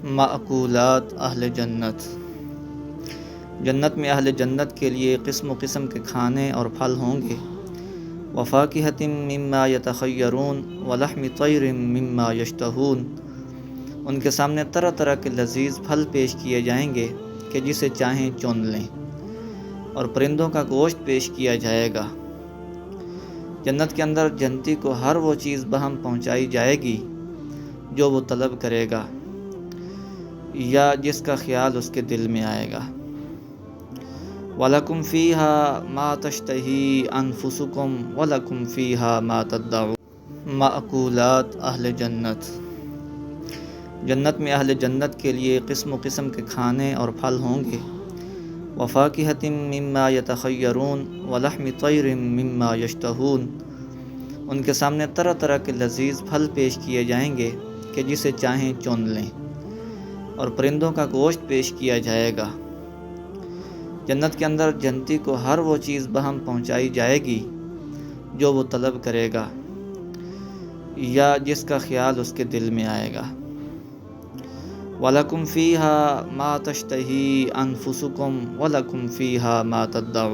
معقولات اہل جنت۔ جنت میں اہل جنت کے لیے قسم و قسم کے کھانے اور پھل ہوں گے۔ وفاکہۃ مما یتخیرون ولحم طیر مما یشتہون۔ ان کے سامنے طرح طرح کے لذیذ پھل پیش کیے جائیں گے کہ جسے چاہیں چن لیں، اور پرندوں کا گوشت پیش کیا جائے گا۔ جنت کے اندر جنتی کو ہر وہ چیز بہم پہنچائی جائے گی جو وہ طلب کرے گا یا جس کا خیال اس کے دل میں آئے گا۔ وَلَكُمْ فِيهَا مَا تَشْتَهِي أَنفُسُكُمْ وَلَكُمْ فِيهَا مَا تَدَّعُونَ۔ معقولات اہل جنت۔ جنت میں اہل جنت کے لیے قسم و قسم کے کھانے اور پھل ہوں گے۔ وفاکہۃ مما یتخیرون ولحم طیر مما یشتہون۔ ان کے سامنے طرح طرح کے لذیذ پھل پیش کیے جائیں گے کہ جسے چاہیں چن لیں، اور پرندوں کا گوشت پیش کیا جائے گا۔ جنت کے اندر جنتی کو ہر وہ چیز بہم پہنچائی جائے گی جو وہ طلب کرے گا یا جس کا خیال اس کے دل میں آئے گا۔ وَلَكُمْ فِيهَا مَا تَشْتَهِي أَنفُسُكُمْ وَلَكُمْ فِيهَا مَا تَدَّعُونَ۔